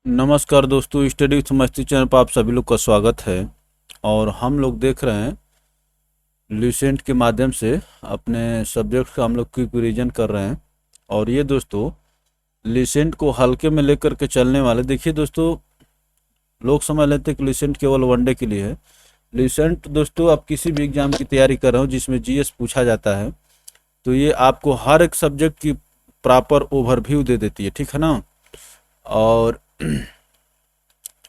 नमस्कार दोस्तों, study with मस्ती चैनल पर आप सभी लोग का स्वागत है। और हम लोग देख रहे हैं लुसेंट के माध्यम से अपने सब्जेक्ट का हम लोग क्विक रिवीजन कर रहे हैं। और ये दोस्तों लुसेंट को हल्के में लेकर के चलने वाले, देखिए दोस्तों, लोग समझ लेते हैं कि लुसेंट केवल वनडे के लिए है। लुसेंट दोस्तों, आप किसी भी एग्जाम की तैयारी कर रहे हो जिसमें जीएस पूछा जाता है, तो ये आपको हर एक सब्जेक्ट की प्रॉपर ओवरव्यू दे देती है, ठीक है ना। और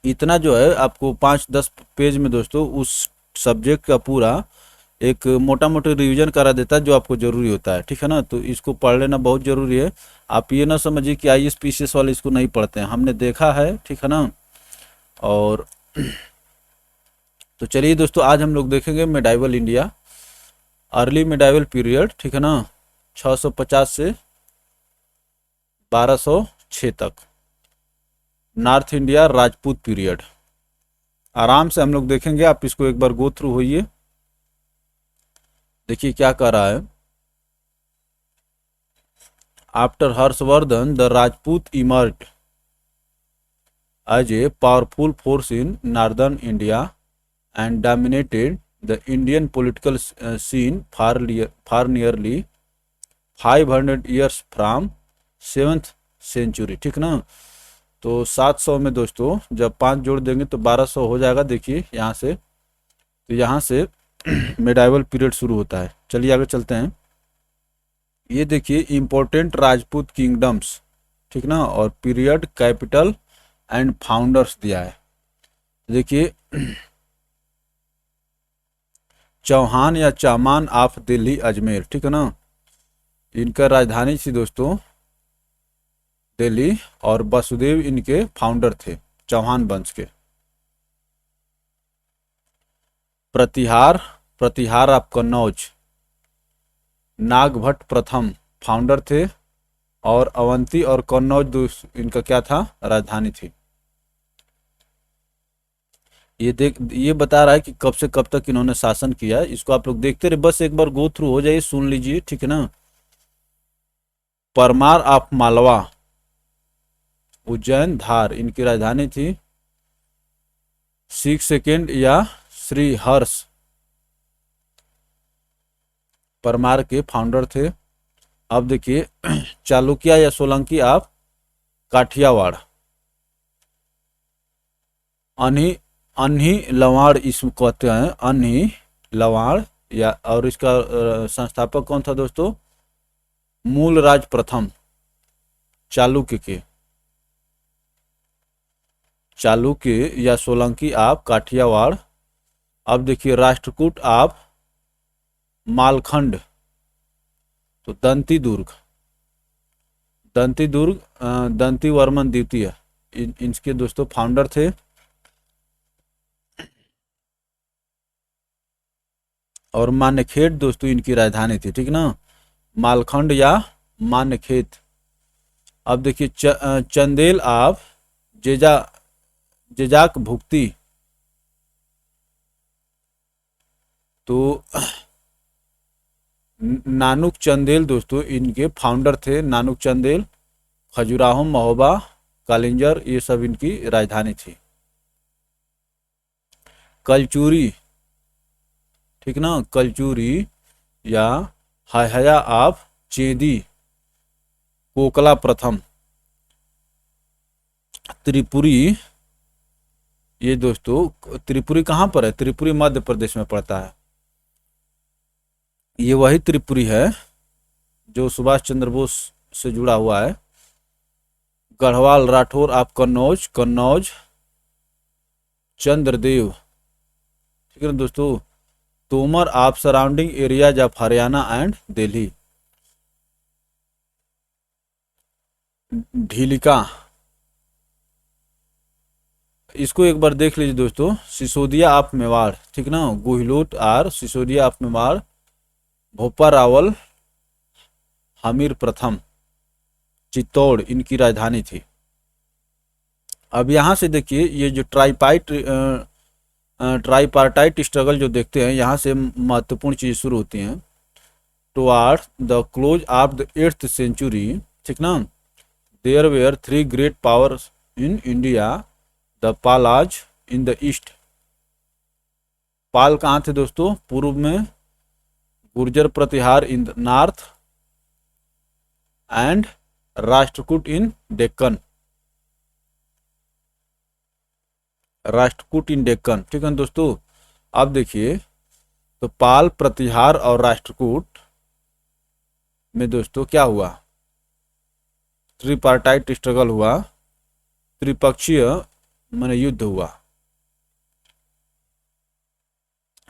इतना जो है आपको 5-10 पेज में दोस्तों उस सब्जेक्ट का पूरा एक मोटा मोटा रिवीजन करा देता है जो आपको ज़रूरी होता है, ठीक है ना। तो इसको पढ़ लेना बहुत ज़रूरी है। आप ये ना समझिए कि आईएएस पीसीएस वाले इसको नहीं पढ़ते हैं, हमने देखा है, ठीक है ना। और तो चलिए दोस्तों, आज हम लोग देखेंगे medieval India, early medieval period, ठीक है ना, 650 से 1206 तक, नॉर्थ इंडिया राजपूत पीरियड। आराम से हम लोग देखेंगे, आप इसको एक बार गो थ्रू होइए। देखिए क्या कर रहा है। After Harshvardhan the Rajput emerged as a powerful force in northern India and dominated the Indian political scene for nearly 500 years from 7th century, ठीक ना। तो 700 में दोस्तों जब 5 जोड़ देंगे तो 1200 हो जाएगा। देखिए यहाँ से, तो यहाँ से मेडाइवल पीरियड शुरू होता है। चलिए आगे चलते हैं। ये देखिए इम्पोर्टेंट राजपूत किंगडम्स, ठीक ना, और पीरियड, कैपिटल एंड फाउंडर्स दिया है। देखिए चौहान या चामान ऑफ दिल्ली अजमेर, ठीक है ना, इनका राजधानी थी दोस्तों दिल्ली, और वसुदेव इनके फाउंडर थे चौहान वंश के। प्रतिहार ऑफ कन्नौज, नागभट्ट प्रथम फाउंडर थे, और अवंती और कन्नौज इनका क्या था, राजधानी थी। ये बता रहा है कि कब से कब तक इन्होंने शासन किया। इसको आप लोग देखते रहे, बस एक बार गो थ्रू हो जाइए, सुन लीजिए, ठीक है ना। परमार ऑफ मालवा, उज्जैन धार, इनकी राजधानी थी। 6 सेकेंड या श्री हर्ष परमार के फाउंडर थे। अब देखिए चालुक्य या सोलंकी ऑफ काठियावाड़, अन्ही अन्ही लवाड़ इसको कहते हैं, अन्ही लवाड़ या, और इसका संस्थापक कौन था दोस्तों, मूलराज प्रथम चालुक्य या सोलंकी आप काठियावाड़। अब देखिए राष्ट्रकूट आप मालखंड, तो दंती दुर्ग दंती वर्मन द्वितीय इनके दोस्तों फाउंडर थे। और मान्यखेत दोस्तों इनकी राजधानी थी, ठीक ना, मालखंड या मान्यखेत। अब देखिए चंदेल आप जेजाक भुक्ति, तो नानुक चंदेल दोस्तों इनके फाउंडर थे। नानुक चंदेल, खजुराहो, महोबा, कालिंजर, ये सब इनकी राजधानी थी। कलचूरी, ठीक ना, कलचूरी या हया आप चेदी, कोकला प्रथम। त्रिपुरी, ये दोस्तों त्रिपुरी कहाँ पर है, त्रिपुरी मध्य प्रदेश में पड़ता है। ये वही त्रिपुरी है जो सुभाष चंद्र बोस से जुड़ा हुआ है। गढ़वाल राठौर आप कन्नौज चंद्रदेव, ठीक है ना दोस्तों। तोमर आप surrounding areas of Haryana and Delhi. Dhillika, इसको एक बार देख लीजिए दोस्तों, सिसोदिया ऑफ मेवाड़, ठीक ना, गुहिलोट और सिसोदिया ऑफ मेवाड़। भोपा रावल हमीर प्रथम, चित्तौड़ इनकी राजधानी थी। अब यहाँ से देखिए ये जो ट्राईपार्टाइट स्ट्रगल जो देखते हैं, यहाँ से महत्वपूर्ण चीज शुरू होती हैं। Towards the close of the 8th century, ठीक ना, there were 3 great power in India, the Palas in the east. Pala कहाँ थे दोस्तों? पूर्व में। Gurjara Pratihara in the north and Rashtrakuta in Deccan. Rashtrakuta in Deccan, ठीक है दोस्तों। अब देखिए, तो पाल, प्रतिहार और राष्ट्रकूट में दोस्तों क्या हुआ? त्रिपार्टाइट स्ट्रगल हुआ, त्रिपक्षीय माने युद्ध हुआ,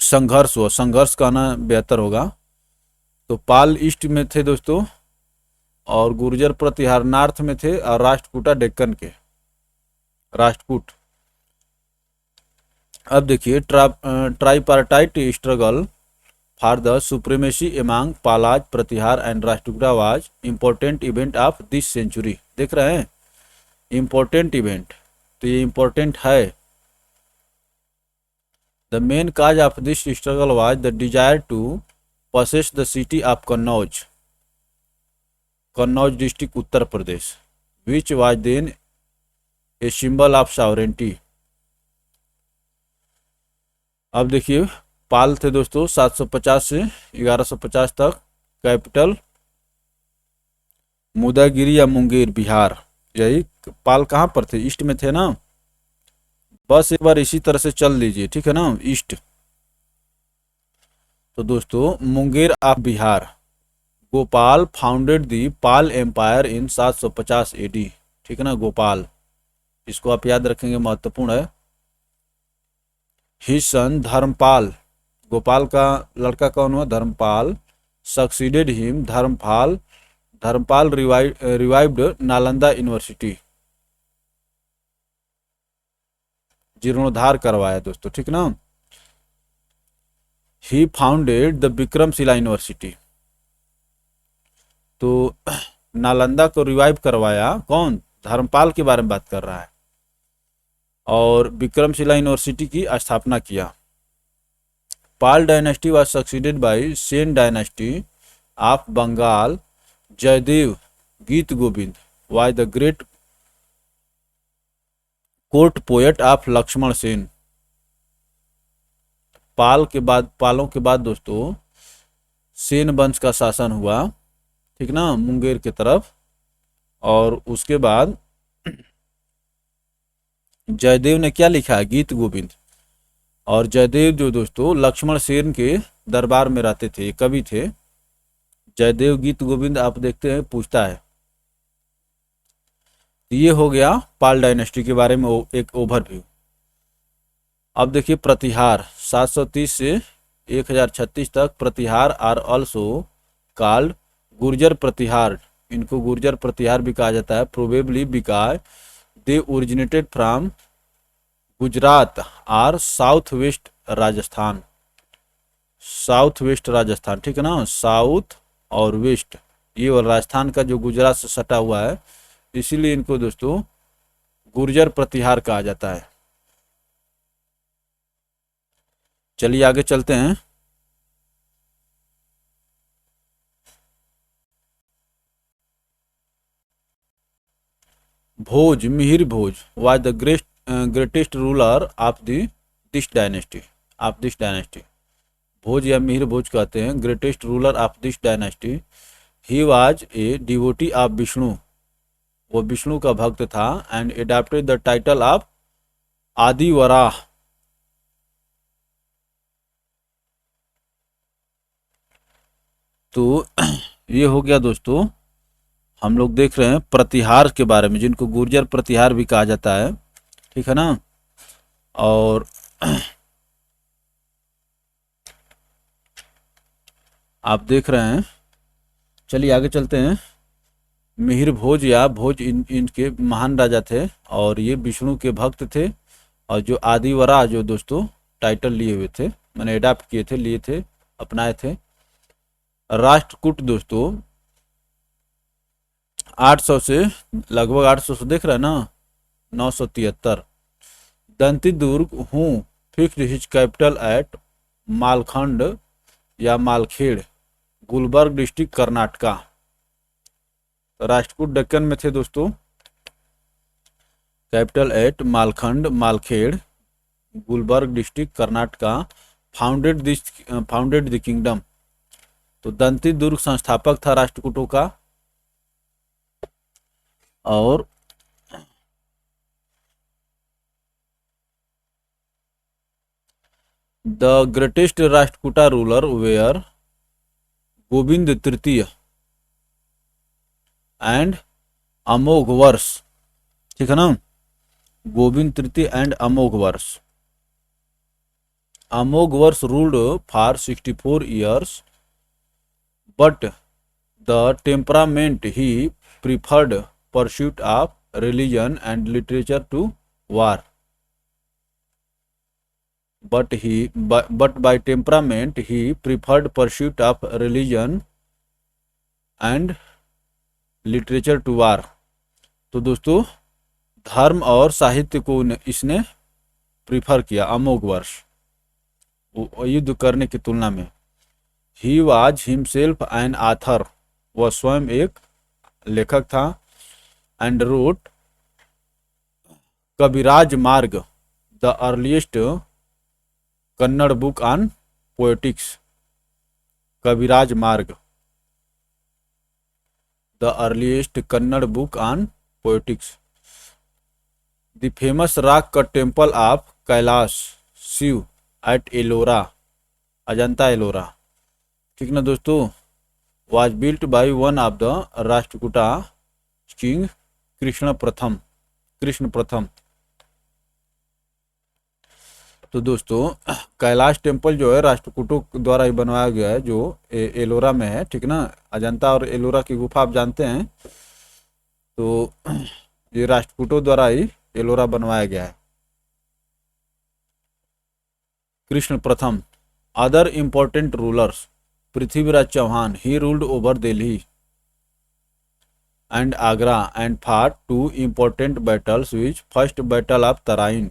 संघर्ष हुआ। संघर्ष कहना बेहतर होगा। तो पाल ईस्ट में थे दोस्तों, और गुर्जर प्रतिहार नॉर्थ में थे, और राष्ट्रकूटा डेक्कन के। राष्ट्रकूट। अब देखिए, tripartite struggle for the supremacy among Palas, Pratihara and Rashtrakuta was important event of this century. देख रहे हैं, इंपॉर्टेंट इवेंट, तो ये इंपॉर्टेंट है। The main cause of this struggle was the desire to possess the city of Kannauj, Kannauj district, Uttar Pradesh, which was then a symbol of sovereignty। अब देखिए, पाल थे दोस्तों 750 से 1150 तक। कैपिटल मुदागिरी या मुंगेर, बिहार। यही पाल कहाँ पर थे? ईस्ट में थे ना। बस एक बार इसी तरह से चल लीजिए, ठीक है ना, ईस्ट। तो दोस्तों, Munger of Bihar. Gopal founded the Pala empire in 750 AD, ठीक है ना, गोपाल। इसको आप याद रखेंगे, महत्वपूर्ण है। हिज सन धर्मपाल, गोपाल का लड़का कौन हुआ? Dharmapal. Succeeded him, Dharmapal revived Nalanda university, जीर्णोद्धार करवाया दोस्तों, ठीक ना। He founded the Vikramshila university, तो नालंदा को रिवाइव करवाया। कौन? धर्मपाल के बारे में बात कर रहा है। और विक्रमशिला यूनिवर्सिटी की स्थापना किया। Pala dynasty was succeeded by Sen dynasty of Bengal. Jayadev Geet Govind was the great court poet of Lakshman Sen. पालों के बाद दोस्तों सेन वंश का शासन हुआ, ठीक ना, मुंगेर की तरफ। और उसके बाद जयदेव ने क्या लिखा? गीत गोविंद। और जयदेव जो दोस्तों लक्ष्मण सेन के दरबार में रहते थे, कवि थे। जयदेव गीत गोविंद आप देखते हैं, पूछता है। ये हो गया पाल डायनेस्टी के बारे में एक ओवरव्यू। अब देखिए, प्रतिहार 730 से 1036 तक। Pratihara are also called Gurjara Pratihara. इनको गुर्जर प्रतिहार भी कहा जाता है, probably because they originated from Gujarat और south west Rajasthan. South west Rajasthan, ठीक है ना, साउथ और वेस्ट, ये और राजस्थान का जो गुजरात से सटा हुआ है, इसीलिए इनको दोस्तों गुर्जर प्रतिहार कहा जाता है। चलिए आगे चलते हैं। Bhoj, Mihir Bhoj was the greatest ruler of this dynasty. Bhoj या मिहिर भोज कहते हैं greatest ruler of this dynasty. He was a devotee of Vishnu, वो विष्णु का भक्त था। And adopted the title of Adi Varaha. तो ये हो गया दोस्तों, हम लोग देख रहे हैं प्रतिहार के बारे में, जिनको गुर्जर प्रतिहार भी कहा जाता है, ठीक है ना। और आप देख रहे हैं, चलिए आगे चलते हैं। मिहिर भोज या भोज इनके महान राजा थे, और ये विष्णु के भक्त थे। और जो आदिवरा जो दोस्तों टाइटल लिए हुए थे, मैंने एडाप्ट किए थे, लिए थे, अपनाए थे। राष्ट्रकूट दोस्तों 800 से लगभग 800 से देख रहे हैं ना, 973। दंती दुर्ग हूँ फिक्स्ड हिज कैपिटल एट मालखंड या मालखेड़, गुलबर्ग डिस्ट्रिक्ट, कर्नाटका। तो राष्ट्रकूट दक्कन में थे दोस्तों। Capital at Malkhand Malkhed Gulbarga district Karnataka. Founded the kingdom. तो दंती दुर्ग संस्थापक था राष्ट्रकूटों का। और the greatest Rashtrakuta ruler were Govind तृतीय एंड अमोघ वर्ष। ठीक है ना, गोविंद तृतीय एंड अमोघ वर्ष। अमोघ वर्ष ruled for 64 years, but the temperament he preferred pursuit of religion and literature to war. But by temperament he preferred pursuit of religion and literature to war. तो दोस्तों धर्म और साहित्य को इसने प्रीफर किया अमोघ वर्ष युद्ध करने की तुलना में। He was himself an author, वह स्वयं एक लेखक था। And wrote Kaviraj Marg, the earliest Kannada book on poetics. Kaviraj Marg, the earliest Kannada book on poetics. The famous rock cut temple of Kailash Shiv at Ellora, Ajanta Ellora. ठीक ना दोस्तों, was built by one of the Rashtrakuta king Krishna प्रथम। तो दोस्तों कैलाश टेम्पल जो है राष्ट्रकूटों द्वारा ही बनवाया गया है, जो एलोरा में है। ठीक ना, अजंता और एलोरा की गुफा आप जानते हैं। तो ये राष्ट्रकूटों द्वारा ही एलोरा बनवाया गया है। कृष्ण प्रथम। Other important rulers, Prithviraj Chauhan, he ruled over Delhi and Agra and fought 2 important battles, which first battle of Tarain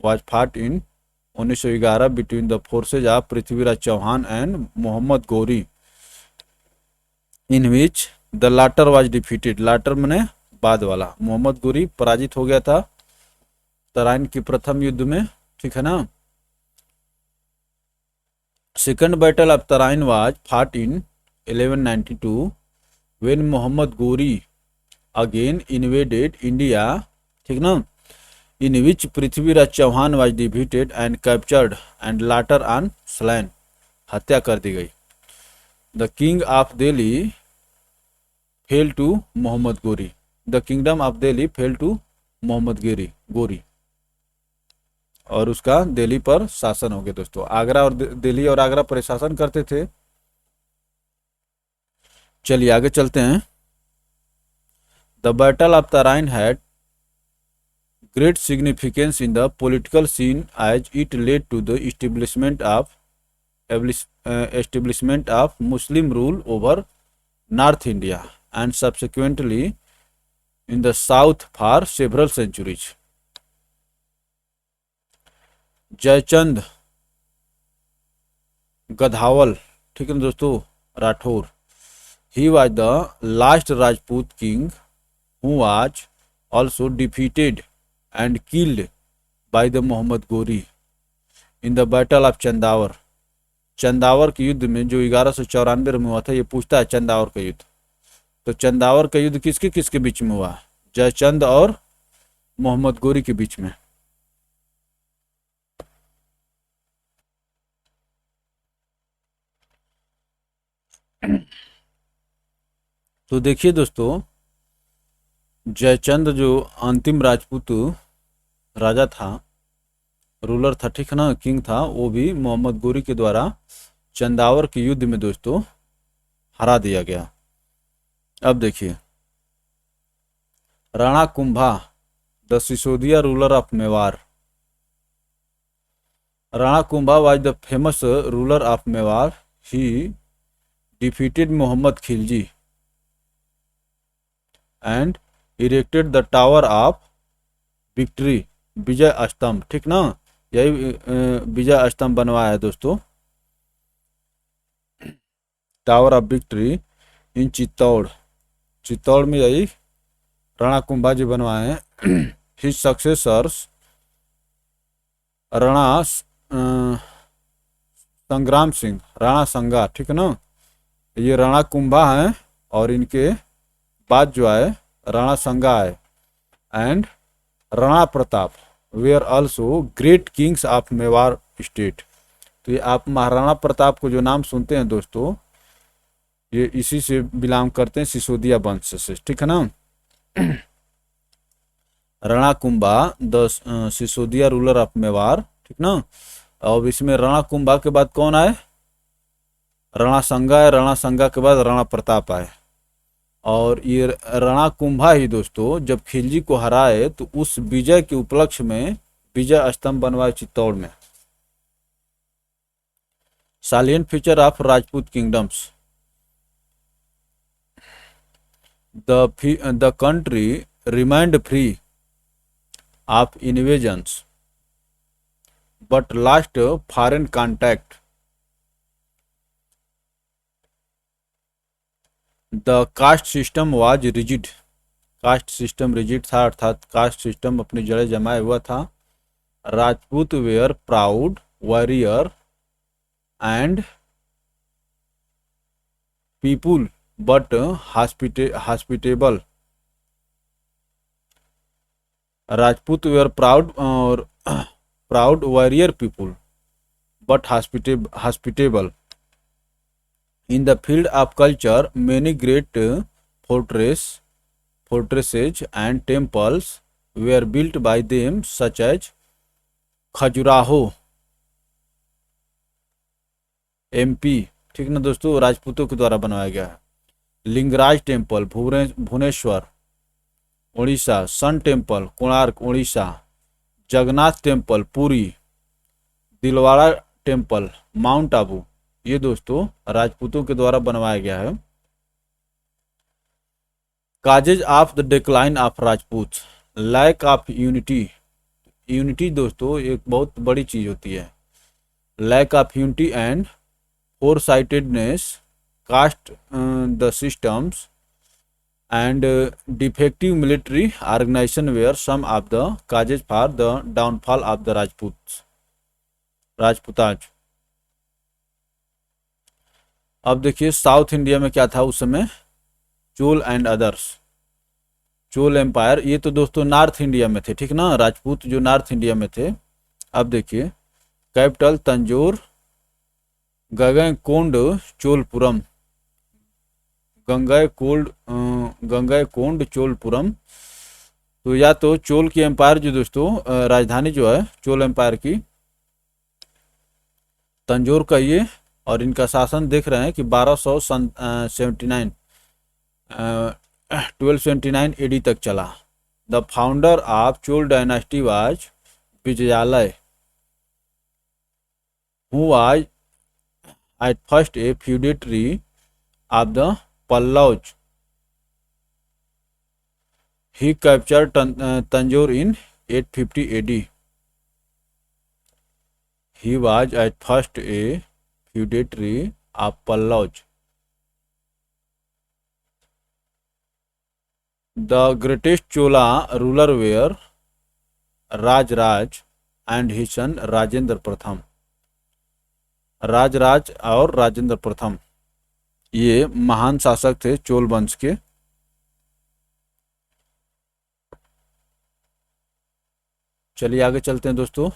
was fought in 1911 between the forces of Prithviraj Chauhan and Mohammad Ghori, in which the latter was defeated। latter मने बाद वाला, मोहम्मद गौरी पराजित हो गया था तराइन की प्रथम युद्ध में। ठीक है ना। Second battle of Tarain was fought in 1192 when Muhammad Ghori again invaded India। ठीक ना, in which Prithviraj Chauhan was defeated and captured and later on slain, हत्या कर दी गई। The king of Delhi fell to Muhammad Ghori। The kingdom of Delhi fell to Muhammad Ghori और उसका दिल्ली पर शासन हो गया। दोस्तों आगरा और दिल्ली और आगरा पर शासन करते थे। चलिए आगे चलते हैं। The battle of Tarain had great significance in the political scene as it led to the establishment of Muslim rule over north India and subsequently in the south for several centuries. Jaichand Gahadaval, ठीक है ना दोस्तों, Rathore, he was the last Rajput king who was also defeated and killed by the Mohammad Ghori in the battle of Chandawar. Chandawar के युद्ध में जो 1194 में हुआ था, ये पूछता है चंदावर का युद्ध। तो चंदावर का युद्ध किसके बीच में हुआ? जयचंद और मोहम्मद गौरी के बीच में। तो देखिए दोस्तों, जयचंद जो अंतिम राजपूत राजा था, रूलर था, ठीक है ना, किंग था, वो भी मोहम्मद गौरी के द्वारा चंदावर के युद्ध में दोस्तों हरा दिया गया। अब देखिए, Rana Kumbha the Sisodia ruler of Mewar. Rana Kumbha was the famous ruler of Mewar. He defeated Mohammad Khilji and erected the tower of victory, Vijay Stambh. ठीक ना, यही विजय स्तंभ बनवाया है दोस्तों, tower of victory in Chittor. Chittor में यही राणा कुंभा जी बनवाए हैं हिज सक्सेसर्स राणा संग्राम सिंह, राणा संगा, ठीक है ना। ये राणा कुंभा हैं और इनके बाद जो है राणा संगा है। And Rana Pratap were also great kings of Mewar state. तो ये आप महाराणा प्रताप को जो नाम सुनते हैं दोस्तों, ये इसी से बिलोंग करते हैं, सिसोदिया वंश से, ठीक है ना। Rana Kumbha the Sisodia ruler of Mewar, ठीक ना। और इसमें राणा कुंभा के बाद कौन आए? राणा संगा है। राणा संगा के बाद राणा प्रताप आए। और ये राणा कुंभा ही दोस्तों जब खिलजी को हराए तो उस विजय के उपलक्ष्य में विजय स्तंभ बनवाए चित्तौड़ में। Salian feature of Rajput kingdoms. The country remained free of invasions but lost foreign contact. The caste system was rigid. Caste system rigid था, अर्थात कास्ट सिस्टम अपनी जड़ें जमाए हुआ था। Rajput were proud warrior and people but hospitable. Rajput were proud और proud warrior people but hospitable. In the field of culture many great fortresses and temples were built by them such as Khajuraho MP, ठीक ना दोस्तों, राजपूतों के द्वारा बनवाया गया है। Lingaraj temple Bhubaneswar Orissa, sun temple Konark Orissa, Jagannath temple Puri, Dilwara temple mount Abu, ये दोस्तों राजपूतों के द्वारा बनवाया गया है। Causes of the decline of Rajput, lack of unity. Unity दोस्तों एक बहुत बड़ी चीज होती है। Lack of unity and foresightedness, caste the systems and defective military organisation were some of the causes for the downfall of the Rajputs. अब देखिए south India में क्या था उस समय, Chola and others. Chola empire, ये तो दोस्तों नॉर्थ इंडिया में थे, ठीक ना, राजपूत जो नॉर्थ इंडिया में थे। अब देखिए कैपिटल तंजौर, गंगैकोंड चोलपुरम, गंगैकोंड चोलपुरम। तो या तो चोल की एम्पायर जो दोस्तों राजधानी जो है चोल एम्पायर की तंजौर का ये, और इनका शासन देख रहे हैं कि 1279 AD तक चला। The founder of Chola dynasty was Vijayalaya, who was at first A feudatory of the Pallavas. He captured Tanjore in 850 AD। He was at first a feudatory of Pallavas. The greatest Chola ruler were Rajraj and his son Rajendra Pratham. Rajaraja और राजेंद्र प्रथम ये महान शासक थे चोल वंश के। चलिए आगे चलते हैं दोस्तों।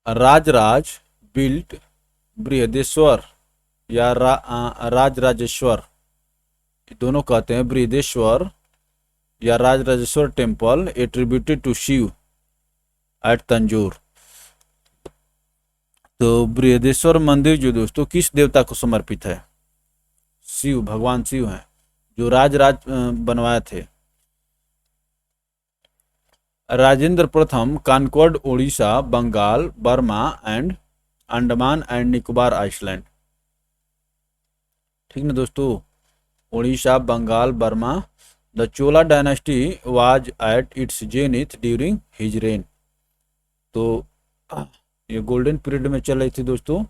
राजराज बिल्ट बृहदेश्वर या राजराजेश्वर, दोनों कहते हैं, बृहदेश्वर या Rajarajeshwara temple attributed to Shiva at Tanjore. तो बृहदेश्वर मंदिर जो दोस्तों किस देवता को समर्पित है? शिव, भगवान शिव हैं जो राजराज बनवाए थे। राजेंद्र प्रथम conquered Orissa, Bengal, Burma and Andaman and Nicobar island. ठीक ना दोस्तों, Orissa, Bengal, Burma. The Chola dynasty was at its zenith during his reign. तो ये गोल्डन पीरियड में चल रही थी दोस्तों,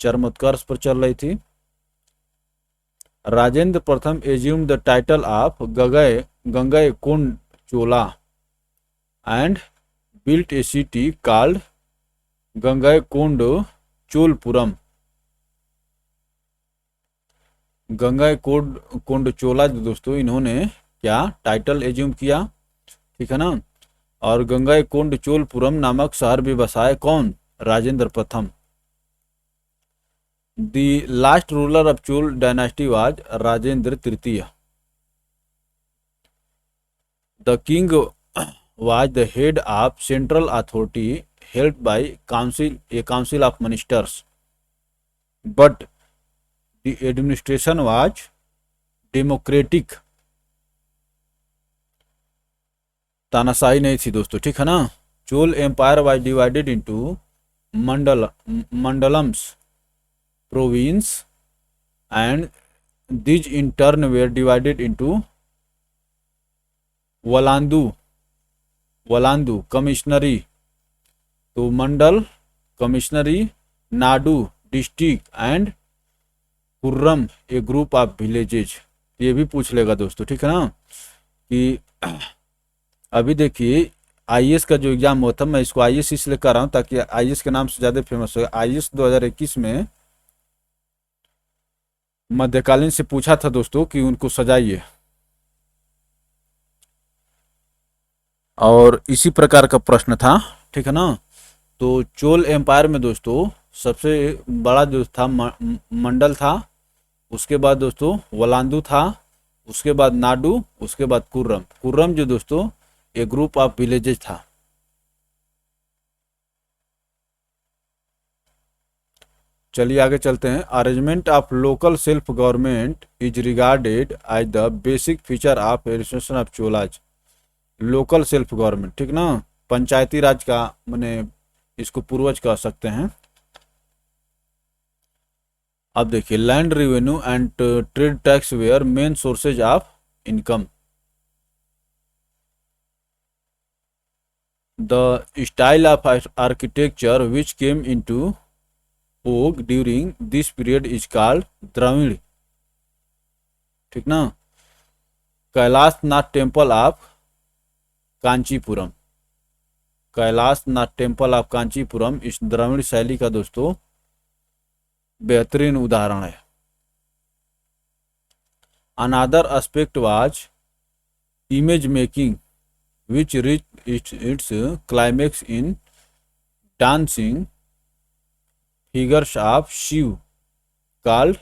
चरमोत्कर्ष पर चल रही थी। राजेंद्र प्रथम assume the title of Gangaikonda Chola and built a city called Gangaikonda Cholapuram. Gangaikonda Chola जो दोस्तों इन्होंने क्या टाइटल एज्यूम किया, ठीक है ना। और गंगईकोंड चोलपुरम नामक शहर भी बसाए कौन, राजेंद्र प्रथम। The last ruler of Chola dynasty was Rajendra तृतीय। The king was the head of central authority held by a council of ministers, but the administration was democratic। तानाशाही नहीं थी दोस्तों, ठीक है ना। Chola empire was divided into mandalams province and these in turn were divided into valanadu commissionary, तो mandal commissionary, nadu district and kurram a group of villages. ये भी पूछ लेगा दोस्तों, ठीक है ना। कि अभी देखिए आईएएस का जो एग्जाम हुआ था, मैं इसको आईएएस इसलिए कर रहा हूँ ताकि आईएएस के नाम से ज़्यादा फेमस हो। आईएएस 2021 में मध्यकालीन से पूछा था दोस्तों कि उनको सजाइए, और इसी प्रकार का प्रश्न था, ठीक है ना। तो चोल एम्पायर में दोस्तों सबसे बड़ा जो था मंडल था, उसके बाद दोस्तों वलांदू था, उसके बाद नाडू, उसके बाद कुर्रम जो दोस्तों एक ग्रुप ऑफ विलेजेस था। चलिए आगे चलते हैं। Arrangement of local self government is regarded as the basic feature of administration of Cholas. Local self government, ठीक ना, पंचायती राज का मैंने इसको पूर्वज कह सकते हैं। अब देखिए land revenue and trade tax were main sources of income. The style of architecture which came into vogue during this period is called Dravida, ठीक ना। Kailashnath temple of Kanchipuram, Kailashnath temple of Kanchipuram इस द्रविड़ शैली का दोस्तों बेहतरीन उदाहरण है। Another aspect was image making which reach its climax in dancing figures of Shiva called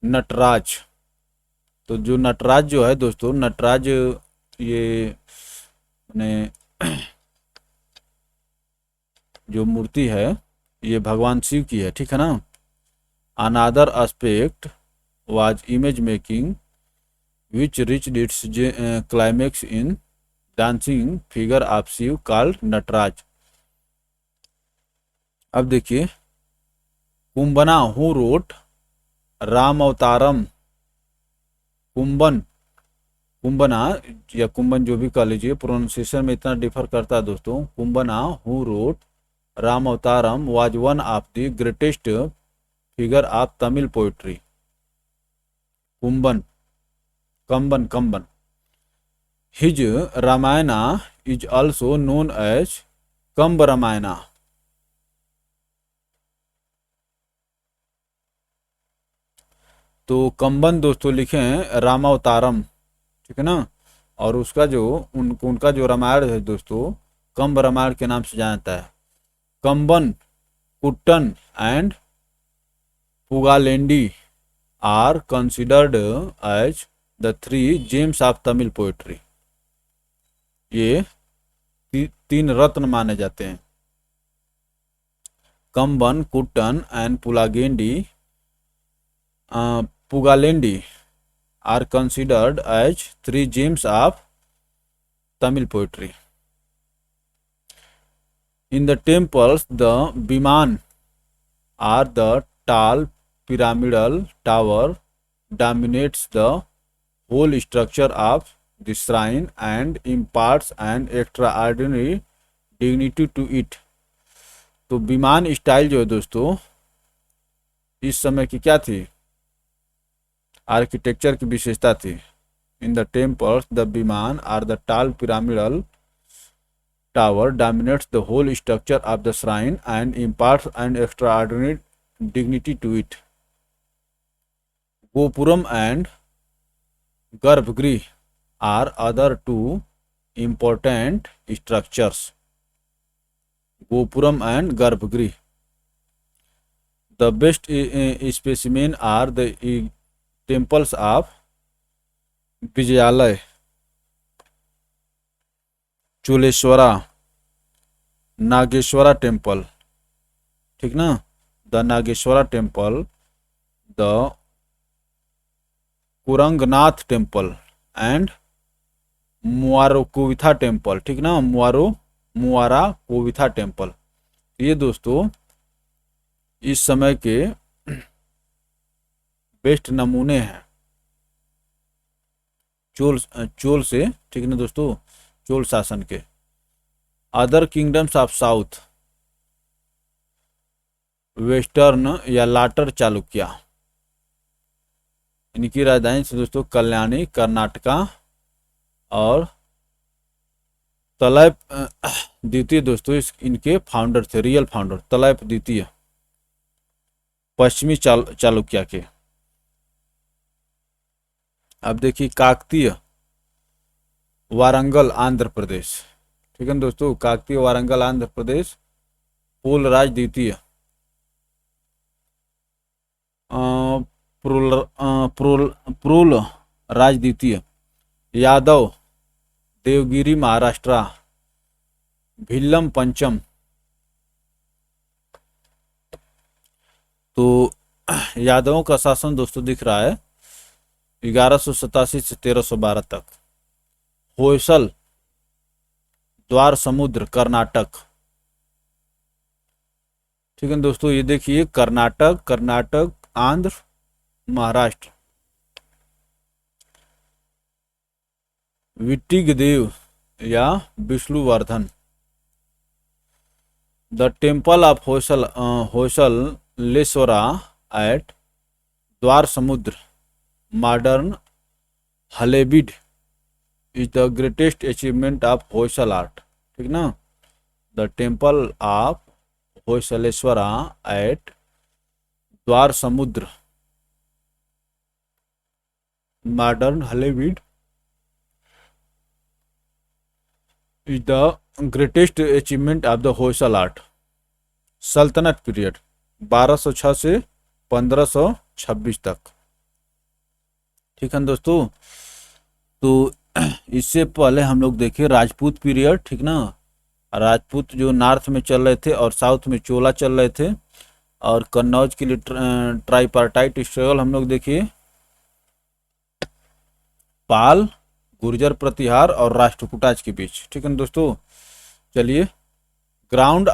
Nataraja. तो जो नटराज जो है दोस्तों, नटराज ये ने जो मूर्ति है ये भगवान शिव की है, ठीक है ना। Another aspect was image making which reach its climax in dancing figure of Shiva called Nataraja. अब देखिए कुंबना हु रोट राम अवतारम। कुंबना या कुंबन जो भी कह लीजिए, प्रोनाउंसिएशन में इतना डिफर करता है दोस्तों। Kambana who wrote Rama Avataram was one of the greatest figure of Tamil poetry. Kamban his Ramayana is also known as Kamba Ramayana. तो कंबन दोस्तों लिखे हैं रामावतारम, ठीक है ना। और उसका जो उनका जो रामायण है दोस्तों कंब रामायण के नाम से जाना जाता है। Kamban, Kuttan and Pugalendi are considered as the three gems of Tamil poetry. ये तीन रत्न माने जाते हैं। Kamban, Kuttan and Pugalendi are considered as three gems of Tamil poetry. In the temples, the Biman or the tall pyramidal tower dominates the whole structure of the shrine and imparts an extraordinary dignity to it. तो विमान style जो है दोस्तों इस समय की क्या थी, आर्किटेक्चर की विशेषता थी। इन द टेम्पल्स द विमान आर द टाल pyramidal tower dominates the whole structure of the shrine and imparts an extraordinary dignity to it. Gopuram and Garbhagriha are other two important structures. Gopuram and Garbhagriha. The best specimen are the temples of Vijayalaya, Chuleshwara, Nageshwara temple, ठीक ना, the Nageshwara temple, the Kuranganatha temple and Muvarkovil temple, ठीक ना, मुआरा कोविथा temple. ये दोस्तों इस समय के best नमूने हैं चोल से, ठीक ना दोस्तों, चोल शासन के। Other kingdoms of south, western या लाटर चालुक्या, इनकी राजधानी से दोस्तों कल्याणी कर्नाटका, और तलैप द्वितीय दोस्तों इनके फाउंडर थे, रियल फाउंडर तलैप द्वितीय पश्चिमी चालुक्या के। अब देखिए काकतीय वारंगल आंध्र प्रदेश, ठीक है ना दोस्तों, काकतीय वारंगल आंध्र प्रदेश, पोलराज द्वितीय, प्रोल राज द्वितीय, यादव देवगिरी महाराष्ट्र, भिल्लम पंचम। तो यादवों का शासन दोस्तों दिख रहा है 1187 से 1312 तक। होयसल द्वार समुद्र कर्नाटक, ठीक है दोस्तों, ये देखिए कर्नाटक आंध्र महाराष्ट्र। विट्टिगदेव या Vishnuvardhana, the temple of Hoysaleshwara at Dwarasamudra modern Halebid is the greatest achievement of Hoysala art, ठीक ना, the temple of Hoysaleshwara at Dwarasamudra modern Halebid is the greatest achievement of the Hoysala art. Sultanate period 1206 से 1526 तक, ठीक है दोस्तों। तो इससे पहले हम लोग देखे राजपूत पीरियड, ठीक ना, राजपूत जो नॉर्थ में चल रहे थे और साउथ में चोला चल रहे थे, और कन्नौज के लिए ट्राइपार्टाइट स्ट्रगल हम लोग देखिए, पाल, गुर्जर प्रतिहार और राष्ट्रकूटाज के बीच, ठीक है दोस्तों। चलिए बैकग्राउंड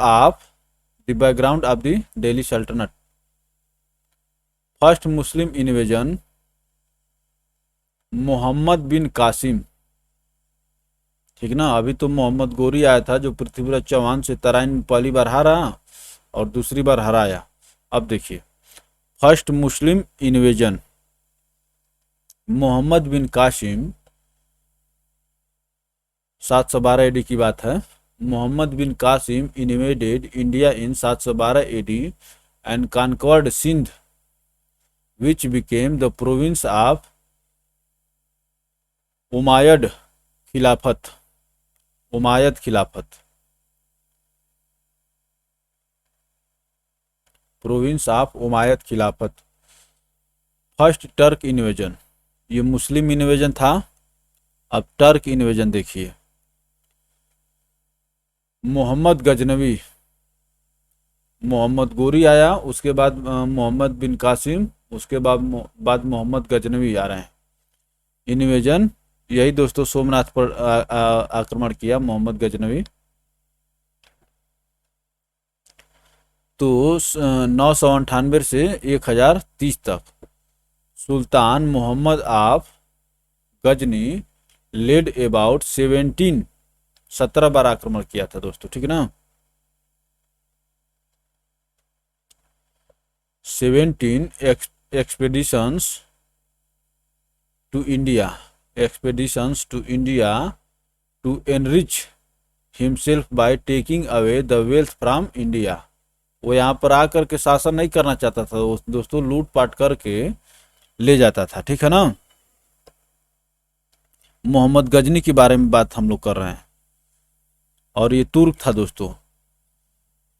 ऑफ द दिल्ली सल्तनत। First Muslim invasion Mohammad bin Qasim, ठीक ना, अभी तो मोहम्मद गोरी आया था जो पृथ्वीराज चौहान से तराइन में पहली बार हारा और दूसरी बार हराया। अब देखिए first Muslim invasion Mohammad bin Qasim, 712 AD की बात है। Mohammad bin Qasim invaded India in 712 AD and conquered Sindh which became the province of Umayyad खिलाफत, उमायद खिलाफत, प्रोविंस ऑफ उमायद खिलाफत। फर्स्ट टर्क इन्वेजन, ये मुस्लिम इन्वेजन था। अब टर्क इन्वेजन देखिए, मोहम्मद गजनवी, मोहम्मद गोरी आया, उसके बाद मोहम्मद बिन कासिम, उसके बाद मोहम्मद गजनवी आ रहे हैं। इन्वेजन यही दोस्तों सोमनाथ पर आक्रमण किया मोहम्मद गजनवी। तो 998 से 1030 तक sultan Mohammad of Ghazni led about 17 बार आक्रमण किया था दोस्तों, ठीक है ना। 17 expeditions to India, expeditions to India to enrich himself by taking away the wealth from India। वो यहाँ पर आकर के शासन नहीं करना चाहता था दोस्तों, लूट पाट करके ले जाता था, ठीक है ना। मोहम्मद गजनी के बारे में बात हम लोग कर रहे हैं, और ये तुर्क था दोस्तों।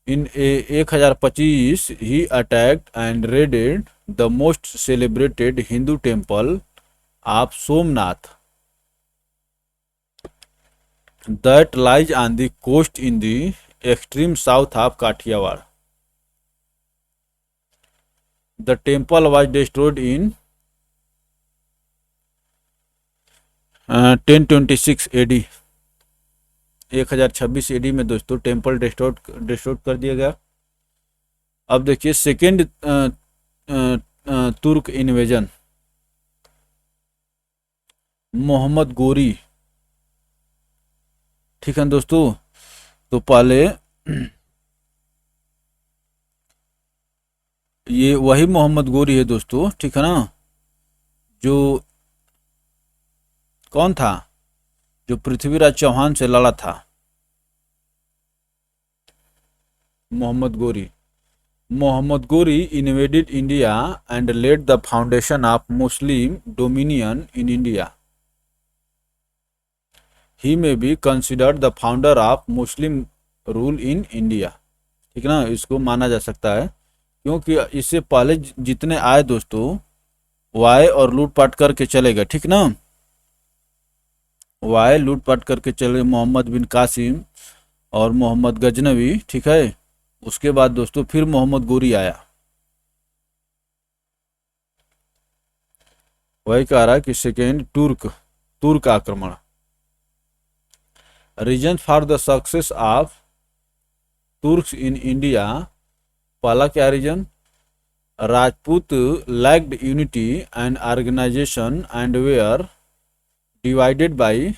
In 1025 he attacked and raided the most celebrated Hindu temple of Somnath that lies on the coast in the extreme south of Kathiawar. The temple was destroyed in 1026 AD, 1026 AD में दोस्तों टेम्पल डिस्ट्रॉय कर दिया गया। अब देखिए सेकेंड तुर्क इन्वेजन, मोहम्मद गोरी, ठीक है दोस्तों। तो पहले ये वही मोहम्मद गोरी है दोस्तों, ठीक है ना, जो कौन था, जो पृथ्वीराज चौहान से लड़ा था, Mohammad Ghori. Mohammad Ghori invaded India and laid the foundation of Muslim dominion in India. He may be considered the founder of Muslim rule in India, ठीक ना, इसको माना जा सकता है, क्योंकि इससे पहले जितने आए दोस्तों वो आए और लूटपाट करके चले गए, ठीक ना, वो आए लूटपाट करके चले, मोहम्मद बिन कासिम और मोहम्मद गजनवी, ठीक है। उसके बाद दोस्तों फिर मोहम्मद गोरी आया, वही कह रहा है कि सेकेंड तुर्क आक्रमण। Reason for the success of Turks in India, पहला क्या reason, Rajput lacked unity and organisation and were divided by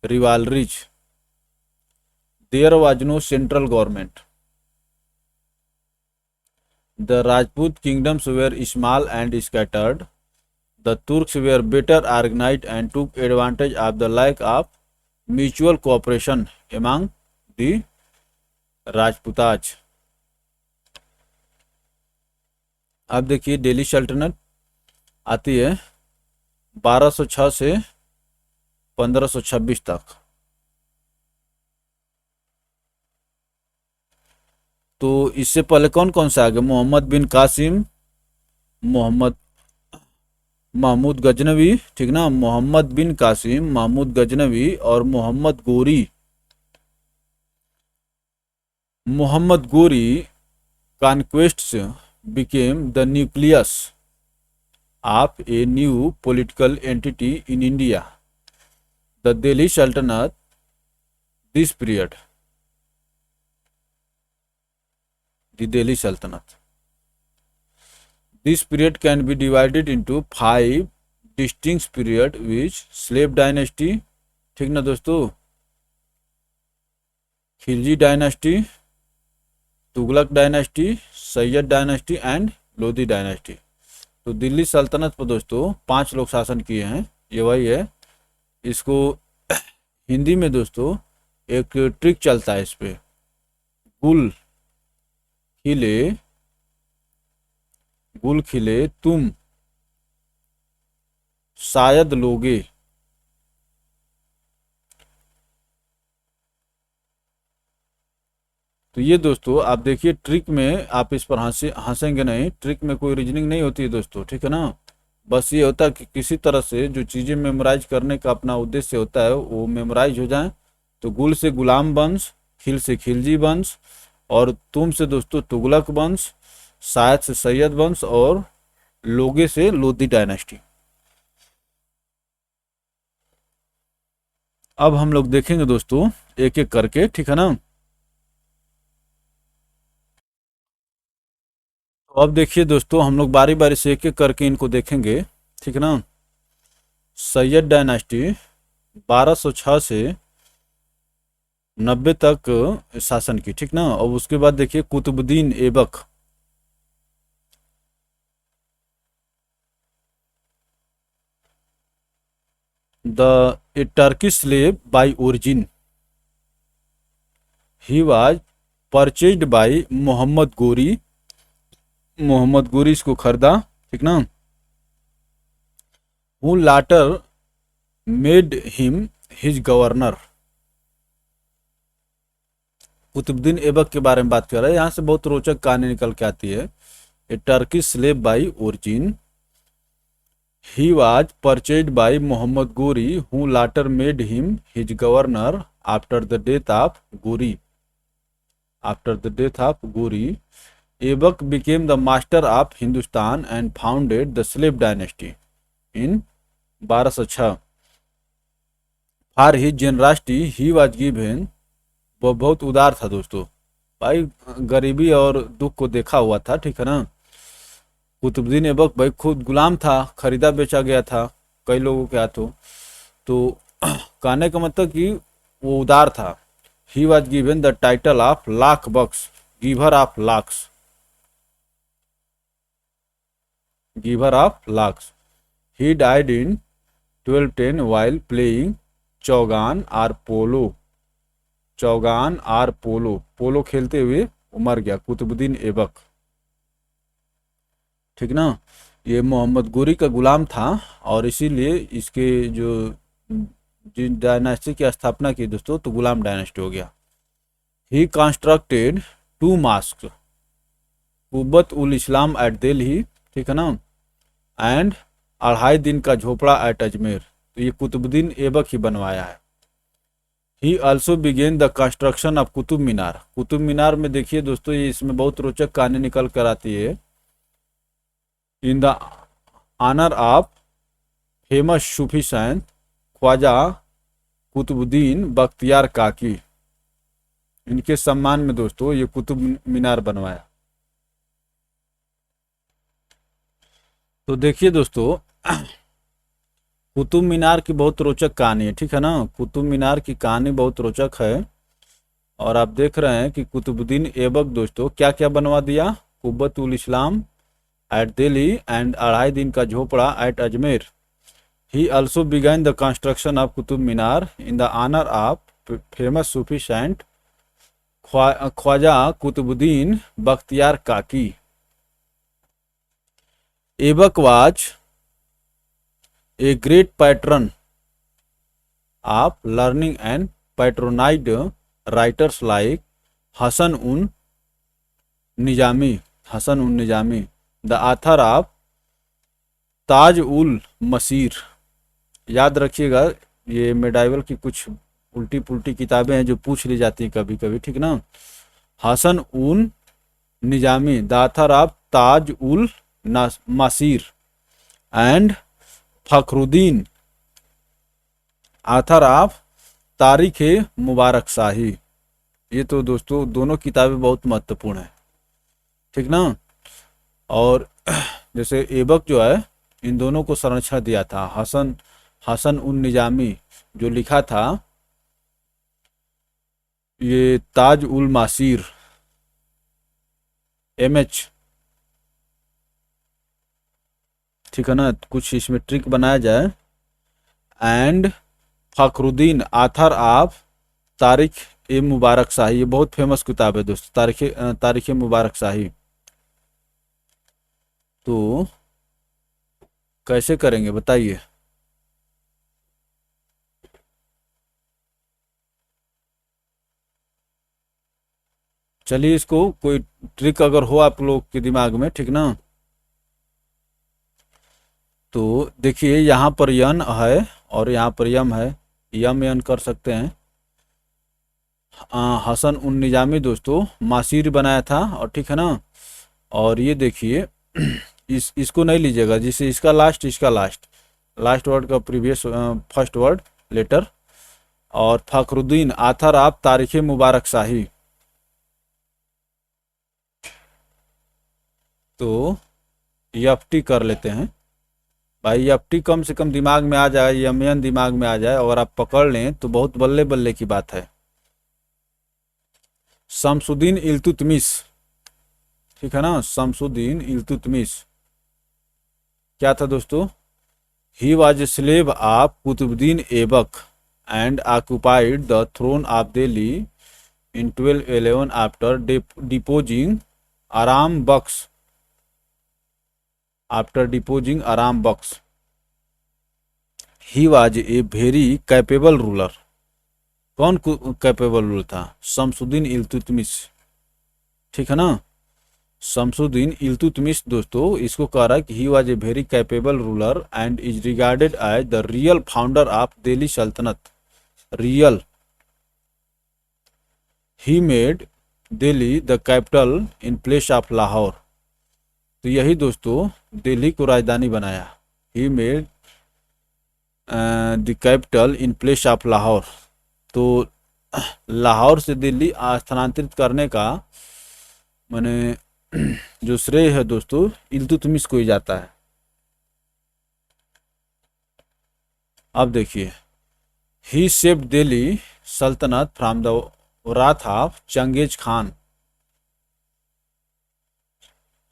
rivalries, there was no central government, the Rajput kingdoms were small and scattered, the Turks were better organized and took advantage of the lack of mutual cooperation among the Rajputats। अब देखिए दिल्ली सल्तनत आती है 1206 से 1526 तक। तो इससे पहले कौन कौन से आ गए, मोहम्मद बिन कासिम, मोहम्मद महमूद गजनवी, ठीक ना, मोहम्मद बिन कासिम, महमूद गजनवी और मोहम्मद गोरी। मोहम्मद गोरी कॉन्क्वेस्ट्स became the nucleus of a new political entity in India, the Delhi Sultanate। This period, the Delhi Sultanate, this period can be divided into 5 distinct period, which slave dynasty, ठीक ना दोस्तों, Khilji dynasty, Tughlaq dynasty, Syed dynasty and Lodhi dynasty. तो दिल्ली सल्तनत पर दोस्तों 5 लोग शासन किए हैं, ये वही है। इसको हिंदी में दोस्तों एक ट्रिक चलता है इस पे, गुल खिले तुम शायद लोगे। तो ये दोस्तों आप देखिए ट्रिक में, आप इस पर हंसेंगे नहीं, ट्रिक में कोई रीजनिंग नहीं होती है दोस्तों, ठीक है ना। बस ये होता है कि किसी तरह से जो चीज़ें मेमोराइज करने का अपना उद्देश्य होता है वो मेमोराइज हो जाए। तो गुल से गुलाम वंश, खिल से खिलजी वंश, और तुम से दोस्तों तुगलक वंश, शायद से सैयद वंश, और लोगे से लोधी डायनेस्टी। अब हम लोग देखेंगे दोस्तों एक एक करके, ठीक है ना। तो अब देखिए दोस्तों हम लोग बारी बारी से एक एक करके इनको देखेंगे, ठीक है ना। सैयद डायनेस्टी 1206 से 90 तक शासन की, ठीक ना। और उसके बाद देखिए Qutbuddin Aibak the a Turkish slave by origin, he was purchased by Mohammad Ghori, Mohammad Ghori इसको खरीदा, ठीक ना। Who later made him his governor, Qutbuddin Aibak के बारे में बात कर रहे हैं। यहाँ से बहुत रोचक कहानी निकल के आती है। A Turkish slave by origin, he was purchased by Mohammad Ghori, who later made him his governor after the death of Ghori, after the death of Ghori Aibak became the master of Hindustan and founded the slave dynasty in 1206। For his generosity he was given, वो बहुत उदार था दोस्तों, भाई गरीबी और दुख को देखा हुआ था, ठीक है ना। कुतुबुद्दीन ऐबक भाई खुद गुलाम था, खरीदा बेचा गया था कई लोगों के हाथों। तो कहने का मतलब कि वो उदार था। He was given the title of lakh bakhsh, giver of lakhs, giver of lakhs. He died in 1210 while playing chaugan or polo, chaugan or polo, polo खेलते हुए वो मर गया, कुतुबुद्दीन ऐबक, ठीक ना। ये मोहम्मद गोरी का गुलाम था और इसीलिए इसके जो जिन डायनास्टी की स्थापना की दोस्तों, तो गुलाम डायनास्टी हो गया। He constructed 2 mosques, Quwwat ul Islam at Delhi, ठीक है ना, एंड 2.5 दिन का झोपड़ा एट अजमेर, तो ये कुतुबुद्दीन ऐबक ही बनवाया है। He also began the construction of Qutub Minar, Qutub Minar में देखिए दोस्तों, ये इसमें बहुत रोचक कहानी निकल कर आती है। In the honour of famous Sufi saint Khwaja Qutbuddin Bakhtiyar Kaki, इनके सम्मान में दोस्तों ये कुतुब मीनार बनवाया। तो देखिए दोस्तों, कुतुब मीनार की बहुत रोचक कहानी है, ठीक है ना। कुतुब मीनार की कहानी बहुत रोचक है और आप देख रहे हैं कि कुतुबुद्दीन ऐबक दोस्तों क्या क्या बनवा दिया, Quwwat ul Islam at Delhi and 2.5 din ka Jhopra at Ajmer. He also began the construction of Qutub Minar in the honour of famous Sufi saint Khwaja Qutbuddin Bakhtiyar Kaki. Aibak was a great patron of learning and patronised writers like Hasan un Nizami, Hasan un Nizami, the author of Taj ul Maasir. याद रखिएगा, ये मेडाइवल की कुछ उल्टी पुल्टी किताबें हैं जो पूछ ली जाती हैं कभी कभी, ठीक ना। Hasan un Nizami, the author of Taj ul Maasir and Fakhruddin, author of Tarikh Mubarak शाही। ये तो दोस्तों दोनों किताबें बहुत महत्वपूर्ण है, ठीक ना। और जैसे ऐबक जो है इन दोनों को संरक्षण दिया था। हसन उन निजामी जो लिखा था ये ताज उल मासीर, MH, ठीक है ना, कुछ इसमें ट्रिक बनाया जाए। एंड फखरुद्दीन आथर ऑफ तारीख ए मुबारक शाही, ये बहुत फेमस किताब है दोस्तों, तारीख मुबारक शाही। तो कैसे करेंगे बताइए। चलिए इसको कोई ट्रिक अगर हो आप लोग के दिमाग में, ठीक ना। तो देखिए यहाँ पर यन है और यहाँ पर यम है, यम यन कर सकते हैं। हसन उन निजामी दोस्तों मासीर बनाया था और ठीक है ना। और ये देखिए इसको नहीं लीजिएगा, जिससे इसका लास्ट वर्ड का प्रीवियस फर्स्ट वर्ड लेटर। और फखरुद्दीन आथर ऑफ तारीख मुबारक शाही, तो यफ्टी कर लेते हैं भाई। यफ्टी कम से कम दिमाग में आ जाए, यमयन दिमाग में आ जाए और आप पकड़ लें तो बहुत बल्ले बल्ले की बात है। शमसुद्दीन इल्तुतमिश, ठीक है ना, शमसुद्दीन इल्तुतमिश क्या था दोस्तों, he was a slave of Qutubuddin Aibak and occupied the throne of Delhi in 1211 after deposing Aram Baksh. After deposing Aram Baksh, he was a very capable ruler. कौन कैपेबल रूलर था? शमसुद्दीन इल्तुतमिश, ठीक है ना। शमसुद्दीन इल्तुतमिश दोस्तों इसको कह रहा है कि he was a very capable ruler and is regarded as the real founder of Delhi sultanate. Real, he made Delhi the capital in place of Lahore. तो यही दोस्तों दिल्ली को राजधानी बनाया। He made the capital in place of Lahore. तो लाहौर से दिल्ली स्थानांतरित करने का माने जो श्रेय है दोस्तों इल्तुतमिश को ही जाता है। अब देखिए, ही शेप्ड दिल्ली सल्तनत from the wrath of Chengiz Khan.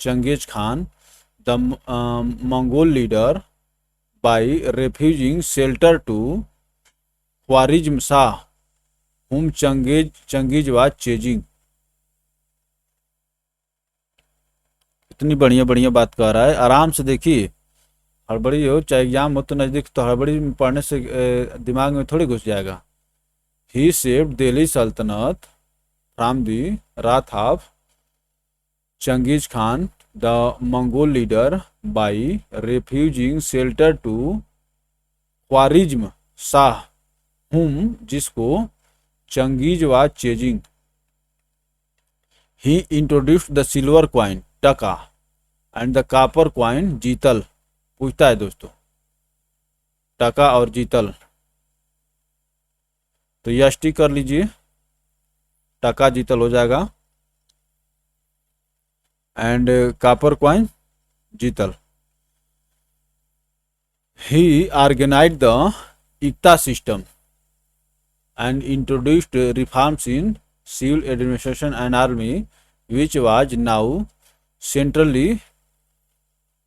Chengiz Khan, the Mongol leader, by refusing shelter to Khwarizm Shah, whom Chengiz was chasing. इतनी बढ़िया बढ़िया बात कह रहा है, आराम से देखिए। हड़बड़ी हो चाहे एग्जाम हो तो नज़दीक, तो हड़बड़ी में पढ़ने से दिमाग में थोड़ी घुस जाएगा। He saved Delhi Sultanate from the wrath of Chengiz Khan, the Mongol leader, by refusing shelter to Khwarizm Shah, whom जिसको Chengiz was chasing. He introduced the silver coin टका and the copper coin जीतल। पूछता है दोस्तों टका और जीतल, तो यह टिक कर लीजिए, टका जीतल हो जाएगा and copper coin jital. He organised the iqta system and introduced reforms in civil administration and army which was now centrally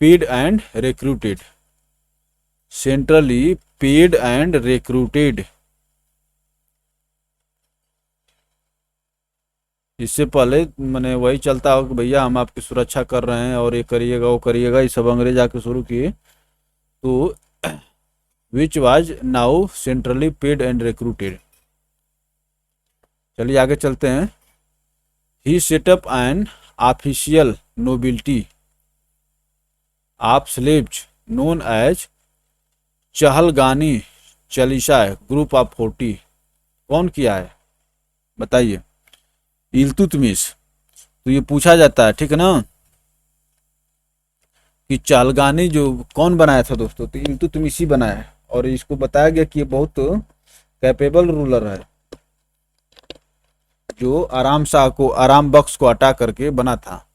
paid and recruited. Centrally paid and recruited. इससे पहले मैंने वही चलता हो कि भैया हम आपकी सुरक्षा कर रहे हैं और ये करिएगा वो करिएगा, ये सब अंग्रेज आके शुरू किए। तो which was now centrally paid and recruited. चलिए आगे चलते हैं। He set up an official nobility of slaves known as Chahalgani Chalisa group of 40। कौन किया है बताइए? इल्तुतमिश। तो ये पूछा जाता है, ठीक है ना, कि चालगानी जो कौन बनाया था दोस्तों? तो इल्तुतमिश ही बनाया है। और इसको बताया गया कि ये बहुत कैपेबल रूलर है, जो आराम बख्श को हटा करके बना था।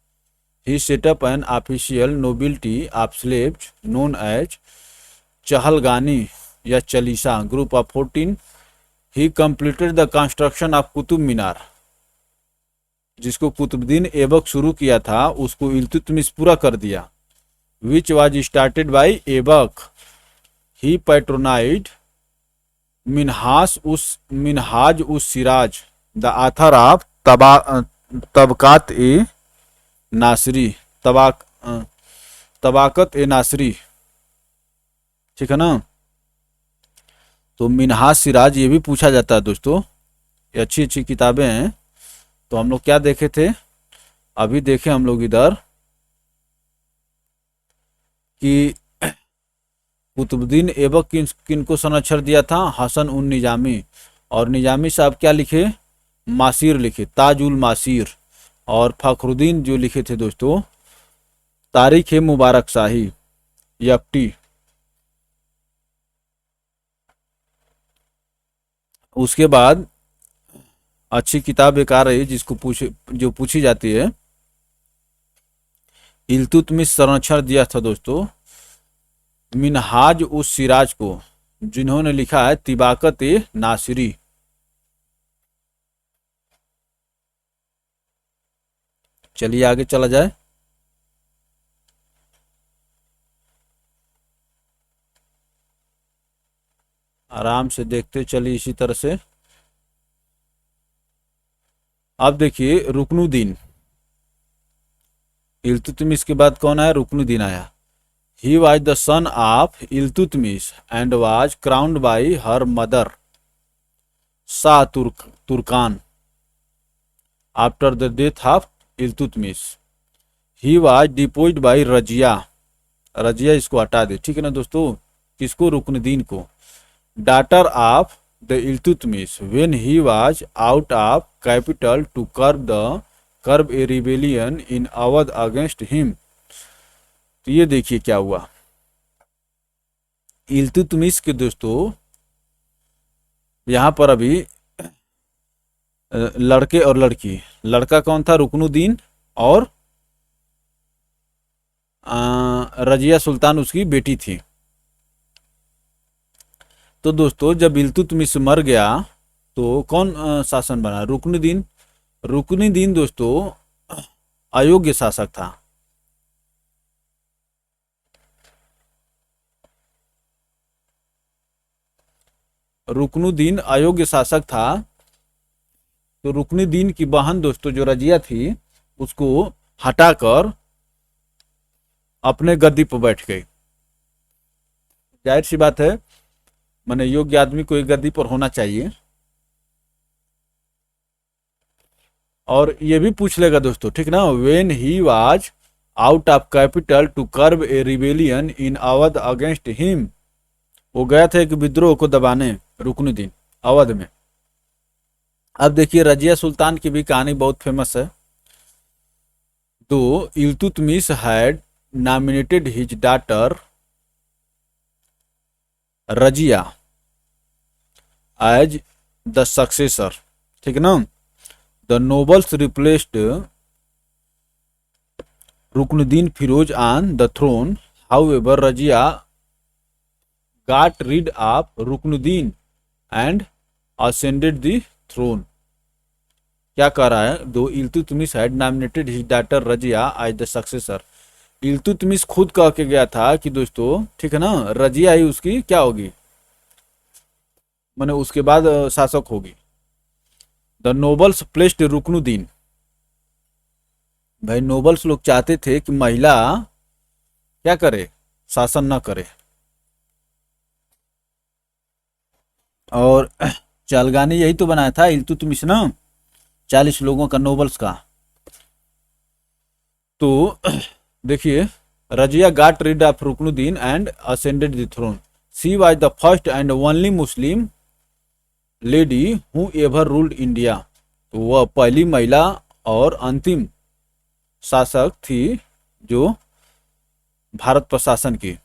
He set up an official nobility of slaves known as Chahalgani या Chalisa group of 14। He completed the construction of Qutub Minar. जिसको कुतुबुद्दीन ऐबक शुरू किया था उसको इल्तुतमिश पूरा कर दिया। Which was started by Aibak. He patronised Minhaj us Siraj the author of Tabaqat i Nasiri. Tabaqat ए नासरी, ठीक है ना। तो मिनहाज सिराज ये भी पूछा जाता है दोस्तों। ये अच्छी अच्छी किताबें हैं। तो हम लोग क्या देखे थे अभी? देखे हम लोग इधर कि कुतुबुद्दीन ऐबक किनको संरक्षण दिया था? हसन उन निजामी। और निजामी साहब क्या लिखे? मासीर लिखे, ताजुल मासीर। और फखरुद्दीन जो लिखे थे दोस्तों तारीख ए मुबारक शाही यकटी। उसके बाद अच्छी किताब एक आ रही है जिसको जो पूछी जाती है। इल्तुतमिश संरक्षण दिया था दोस्तों मिनहाज उस सिराज को, जिन्होंने लिखा है तिबाकत ए नासिरी। चलिए आगे चला जाए। आराम से देखते चलिए इसी तरह से। अब देखिए रुकनुद्दीन, इल्तुतमिश के बाद कौन आया? रुकनुद्दीन आया। He was the son of Iltutmish and was crowned by her mother Shah Turkan after the death of Iltutmish. He was deposed by Razia, Razia इसको हटा दे, ठीक है ना दोस्तों। किसको? रुकनुद्दीन को। Daughter of the Iltutmish when he was out of capital to curb a rebellion in Awadh against him. तो ये देखिए क्या हुआ। इल्तुतमिश के दोस्तों यहाँ पर अभी लड़के और लड़की, लड़का कौन था? रुकनुद्दीन, और रजिया सुल्तान उसकी बेटी थी। तो दोस्तों जब इल्तुतमिश मर गया तो कौन शासन बना? रुकनुद्दीन। रुकनुद्दीन दोस्तों अयोग्य शासक था। रुकनुद्दीन अयोग्य शासक था। तो रुकनुद्दीन की बहन दोस्तों जो रजिया थी उसको हटाकर अपने गद्दी पर बैठ गई। जाहिर सी बात है, माने योग्य आदमी को एक गद्दी पर होना चाहिए। और ये भी पूछ लेगा दोस्तों, ठीक ना, when he was out of capital to curb a rebellion in Awadh against him. वो गया था एक विद्रोह को दबाने, रुकनुद्दीन, अवध में। अब देखिए रजिया सुल्तान की भी कहानी बहुत फेमस है। तो Iltutmish had nominated his daughter Razia as the successor, ठीक ना। The nobles replaced Ruknuddin Firoz on the throne, however Razia got rid of Ruknuddin and ascended the throne। क्या कह रहा है? दो Iltutmish had nominated his daughter Razia as the successor. Iltutmish खुद कह के गया था कि दोस्तों, ठीक है ना, रजिया ही उसकी क्या होगी, माने उसके बाद शासक होगी। द नोबल्स प्लेस्ड रुकनुद्दीन, भाई नोबल्स लोग चाहते थे कि महिला क्या करे? शासन न करे। और चालगानी यही तो बनाया था इल्तुतमिश ना, 40 लोगों का, नोबल्स का। तो देखिए Razia got rid of Ruknuddin and ascended the throne. She was the first and only Muslim lady who ever ruled India. तो वह पहली महिला और अंतिम शासक थी जो भारत पर शासन की।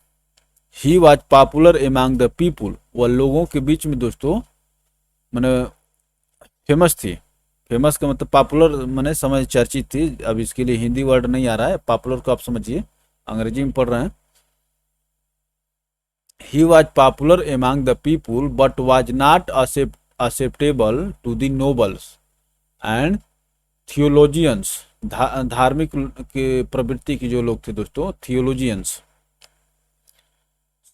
ही was popular among the people, वह लोगों के बीच में दोस्तों मैंने फेमस थी। फेमस का मतलब पॉपुलर मैंने समझ चर्चित थी। अब इसके लिए हिंदी वर्ड नहीं आ रहा है, पॉपुलर को आप समझिए, अंग्रेजी में पढ़ रहे हैं। He was popular among the people but was not acceptable to the nobles and theologians. धार्मिक के प्रवृत्ति के जो लोग थे दोस्तों, theologians.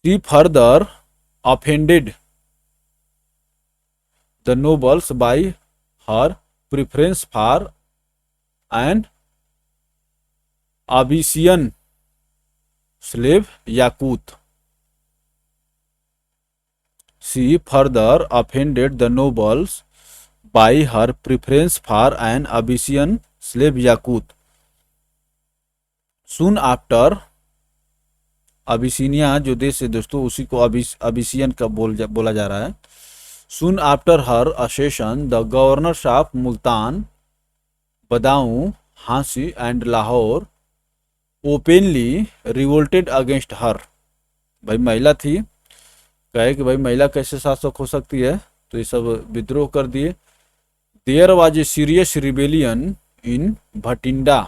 She further offended the nobles by her preference for an Abyssinian slave Yakut। She further offended the nobles by her preference for an Abyssinian slave Yakut। Soon after, Abyssinia जो देश है दोस्तों उसी को अबिसियन का बोला जा रहा है। Soon after her accession, the governors of Multan, Badaun, Hansi and Lahore openly revolted against her. भाई महिला थी, कहे कि भाई महिला कैसे शासक हो सकती है, तो ये सब विद्रोह कर दिए। There was a serious rebellion in Bhatinda.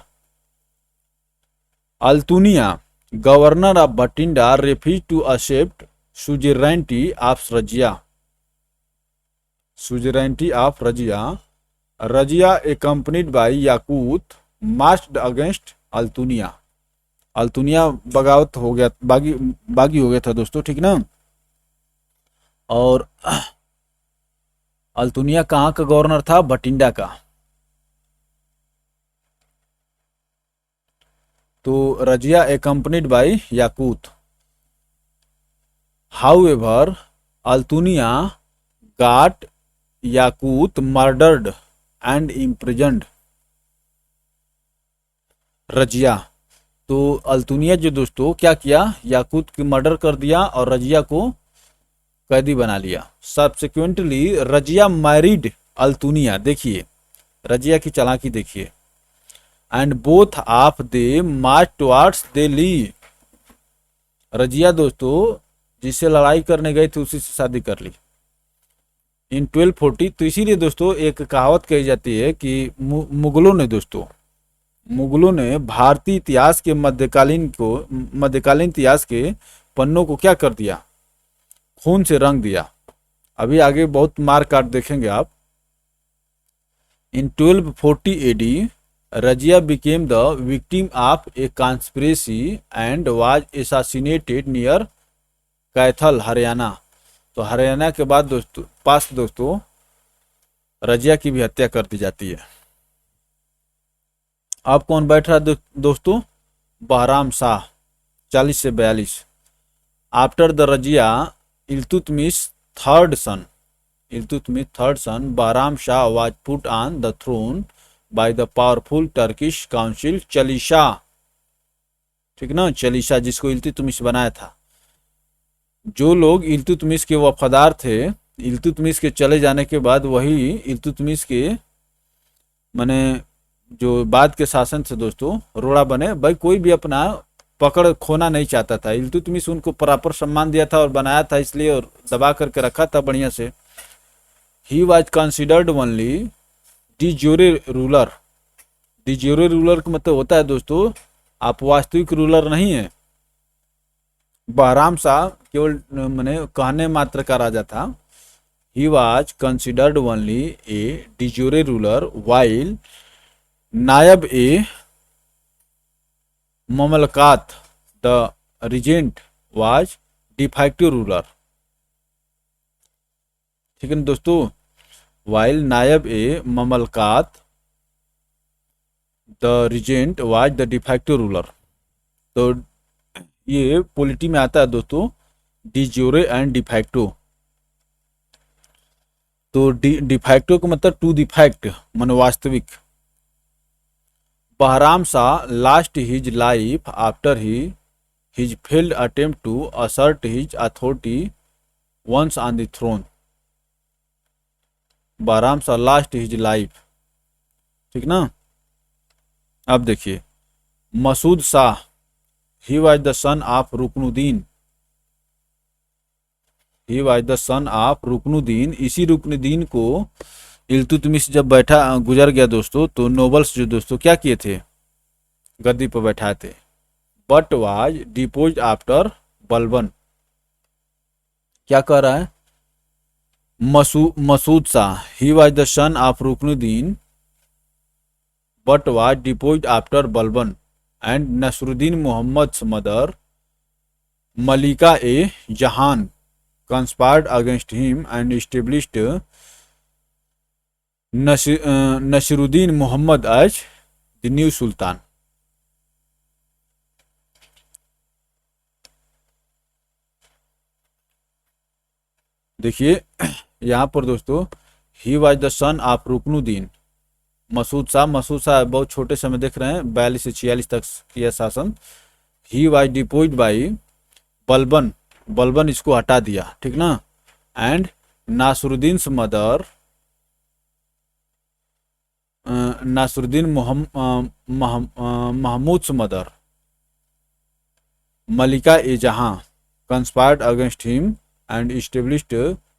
Altunia, governor of Bhatinda, refused to accept suzerainty of Razia. suzerainty of Razia. Razia accompanied by Yakut marched against Altunia. Altunia बगावत हो गया, बागी हो गया था दोस्तों, ठीक ना। और अल्तुनिया कहाँ का गवर्नर था? बठिंडा का। तो Razia accompanied by Yakut. However, Altunia got Yakut murdered and imprisoned। Razia, तो अल्तुनिया जो दोस्तों क्या किया, याकूत की मर्डर कर दिया और रजिया को कैदी बना लिया। सब्सिक्वेंटली रजिया मैरिड अल्तुनिया, देखिए रजिया की चालाकी देखिए। And both of they March towards Delhi. Razia दोस्तों जिससे लड़ाई करने गए थे उसी से शादी कर ली इन 1240। तो इसीलिए दोस्तों एक कहावत कही जाती है कि मुगलों ने भारतीय इतिहास के मध्यकालीन इतिहास के पन्नों को क्या कर दिया, खून से रंग दिया। अभी आगे बहुत मार काट देखेंगे आप। In 1240 AD Razia became the victim of a conspiracy and was assassinated near Kaithal, Haryana. तो हरियाणा के बाद दोस्तों रजिया की भी हत्या कर दी जाती है। अब कौन बैठ रहा है दोस्तों? बहराम शाह 40 से 42। After the Razia Iltutmish third son Bahram Shah was put on the throne by the powerful Turkish council Chalisa. ठीक ना, चालीसा जिसको इल्तुतमिश बनाया था। जो लोग इल्तुतमिश के वफादार थे, इल्तुतमिश के चले जाने के बाद वही इल्तुतमिश के माने जो बाद के शासन से दोस्तों रोड़ा बने। भाई कोई भी अपना पकड़ खोना नहीं चाहता था। इल्तुतमिश उनको प्रॉपर सम्मान दिया था और बनाया था इसलिए, और दबा करके रखा था बढ़िया से। He was considered only de jure ruler. De jure ruler का मतलब होता है दोस्तों आप वास्तविक रूलर नहीं है। बहराम शाह केवल मैंने कहने मात्र का राजा था। He was considered only a de jure ruler while Naib i Mamlakat the regent was defective ruler. ठीक है ना दोस्तों, while Naib i Mamlakat the regent was the defective ruler. तो ये पॉलिटी में आता है दोस्तों डी ज्यूरे एंड डिफैक्टो। तो डिफैक्टो का मतलब टू द फैक्ट मन वास्तविक। Bahram Shah lost his life after his failed attempt to assert his authority once on the throne. Bahram Shah lost his life, ठीक ना। अब देखिए Masud Shah, he was the son of Ruknuddin. He was the son of Ruknuddin. इसी रुकनुद्दीन को इल्तुतमिश जब गुजर गया दोस्तों, तो नोबल्स जो दोस्तों क्या किए थे, गद्दी पर बैठाए थे। But was depose after Balban. क्या कह रहा है Masud Shah, he was the son of Ruknuddin but was depose after Balban and Nasiruddin Mohammad's mother Malika i Jahan conspired against him and established Naseeruddin Mohammad as the new सुल्तान। देखिए यहाँ पर दोस्तों he was the son of Ruknuddin. Masud Shah बहुत छोटे समय देख रहे हैं, 42 से 46 तक किया शासन। He was deposed by Balban इसको हटा दिया, ठीक ना। And Nasiruddin mother Nasiruddin Mahmud mother Malika i Jahan conspired against him and established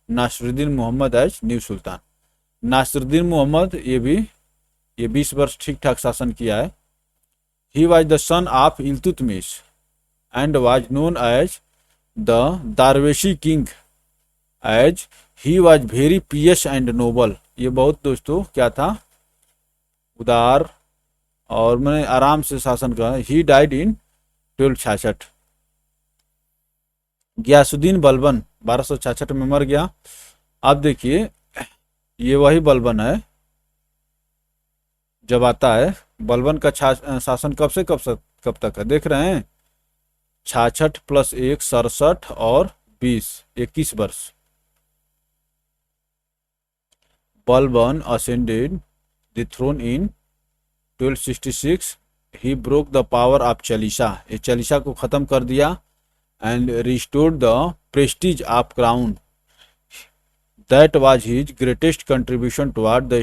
Nasiruddin Mohammad as new sultan. Nasiruddin Mohammad ये 20 वर्ष ठीक ठाक शासन किया है। He was the son of Iltutmish and was known as the darveshi king as he was very pious and noble. ये बहुत दोस्तों क्या था, उदार और मैंने आराम से शासन का। He died in 1266। Ghiyasuddin Balban 1266 में मर गया। अब देखिए ये वही बलबन है, जब आता है बलबन का शासन कब से कब तक है, देख रहे हैं, 66 + 1 67 और 20 21 वर्ष। Balban ascended the throne in 1266। he broke the power of Chalisa, ये चालीसा को खत्म कर दिया, and restored the prestige of crown। that was his greatest contribution toward the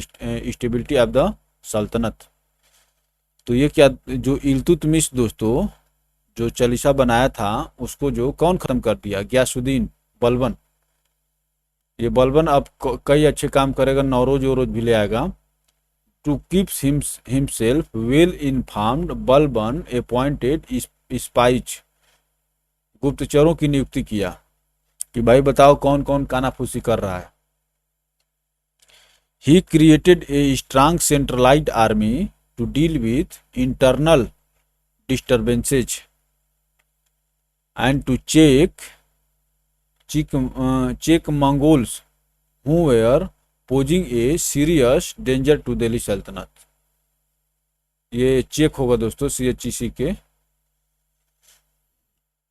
stability of the सल्तनत। तो ये क्या, जो इल्तुतमिश दोस्तों जो चालीसा बनाया था उसको जो कौन खत्म कर दिया, गयासुद्दीन बलबन। ये बलबन अब कई अच्छे काम करेगा, नौरोज वोरोज भी ले आएगा। To keeps himself well informed, Balban appointed spies, गुप्तचरों की नियुक्ति किया कि भाई बताओ कौन कौन कानाफूसी कर रहा है। He created a strong centralised army to deal with internal disturbances and to check Mongols who were posing a serious danger to Delhi Sultanat. ये चेक होगा दोस्तों CHEC के,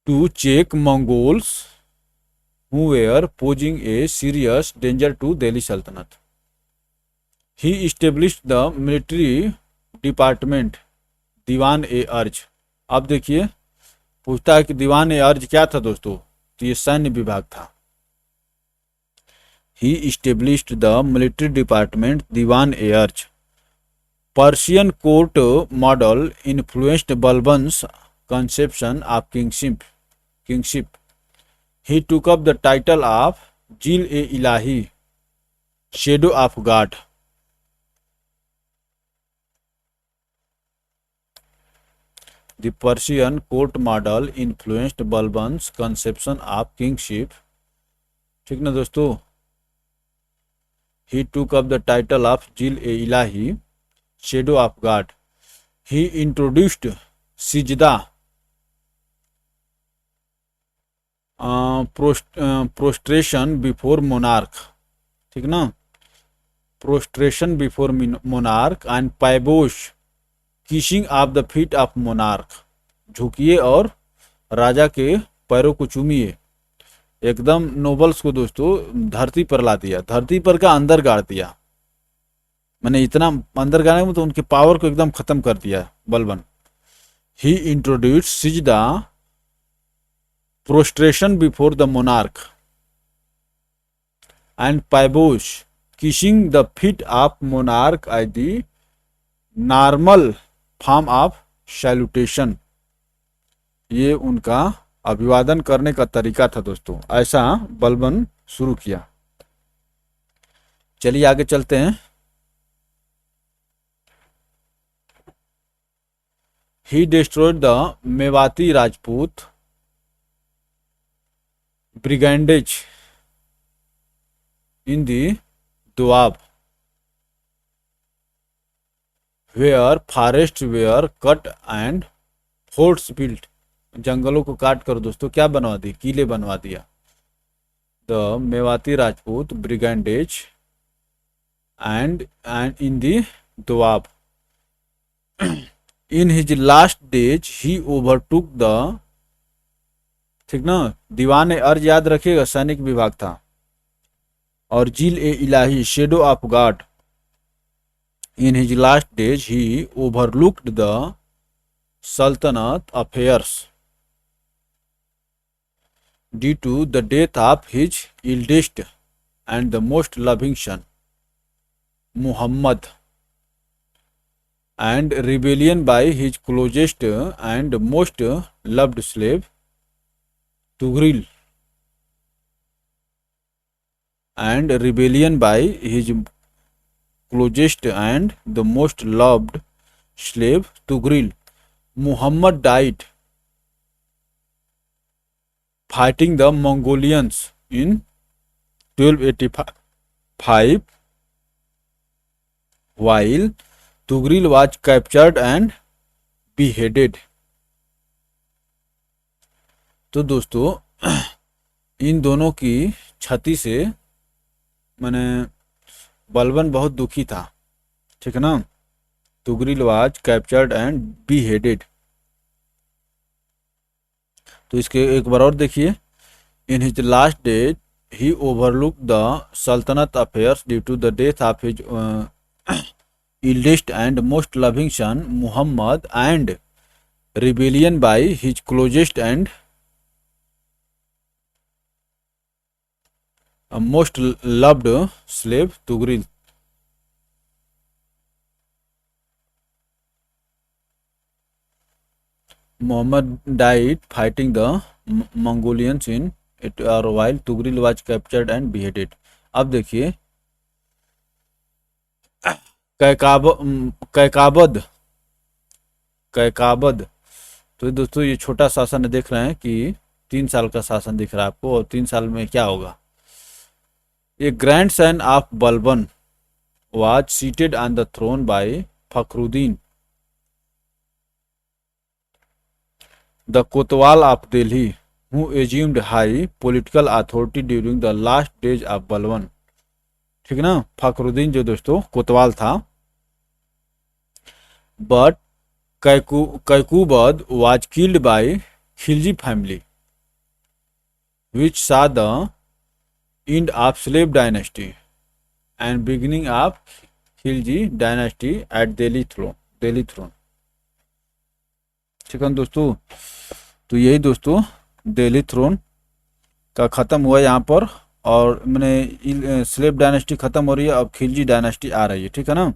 to check Mongols who were posing a serious danger to Delhi Sultanat. he established the military department दीवान ए अर्ज। अब देखिए पूछता है कि दीवान ए अर्ज क्या था दोस्तों, तो ये सैन्य विभाग था। He established the military department Diwan e Arj। Persian court model influenced Balban's conception of kingship। He took up the title of Jil-e-Ilahi, shadow of God। The Persian court model influenced Balban's conception of kingship। ठीक ना दोस्तों। He took up the title of Jil-e-Ilahi, shadow of God। He introduced Sijda, prostration before monarch। ठीक ना, prostration before monarch and paibosh, kissing of the feet of monarch। झुकिए और राजा के पैरों को चूमिए। एकदम नोबल्स को दोस्तों धरती पर ला दिया, धरती पर का अंदर गाड़ दिया, मैंने इतना अंदर गाने में तो उनके पावर को एकदम खत्म कर दिया Balban. He introduce sijda, prostration before the monarch and paibos, kissing the feet of monarch as the normal form of salutation. ये उनका अभिवादन करने का तरीका था दोस्तों, ऐसा बलबन शुरू किया। चलिए आगे चलते हैं। He destroyed the Mewati Rajput brigades in the Doab, where forest were cut and forts built. जंगलों को काट कर दोस्तों क्या बनवा दी, किले बनवा दिया। The Mewati Rajput brigades and in the Doab. In his last days he overtook the, ठीक ना, दीवान ए अर्ज याद रखिएगा सैनिक विभाग था, और जिल-ए-इलाही shadow of God. In his last days he overlooked the Sultanat affairs due to the death of his eldest and the most loving son Muhammad, and rebellion by his closest and most loved slave Tughril, and rebellion by his closest and the most loved slave Tughril। Muhammad died fighting the Mongolians in 1285, while Tughril was captured and beheaded। तो दोस्तों इन दोनों की क्षति से मैंने बलबन बहुत दुखी था, ठीक है ना। Tughril was captured and beheaded. तो इसके एक बार और देखिए। In his last days he overlook the Sultanat affairs due to the death of his eldest and most loving son Muhammad and rebellion by his closest and most loved slave Tugril. Muhammad died fighting the Mongolians in it while Tugril was captured and beheaded. अब देखिए कैकाब कैकाबद कैकाबद। तो दोस्तों ये छोटा शासन देख रहे हैं कि 3 साल का शासन दिख रहा है आपको, और 3 साल में क्या होगा। A grandson of Balban was seated on the throne by Fakhruddin the kotwal of Delhi who assumed high political authority during the last days of Balban. ठीक है ना, फखरुद्दीन जो दोस्तों कोतवाल था। But Kaiqubad was killed by Khilji family which saw the end of slave dynasty and beginning of Khilji dynasty at Delhi throne। ठीक है दोस्तों, तो यही दोस्तों दिल्ली थ्रोन का ख़त्म हुआ यहाँ पर, और मैंने स्लेव डायनेस्टी ख़त्म हो रही है, अब खिलजी डायनेस्टी आ रही है, ठीक है ना।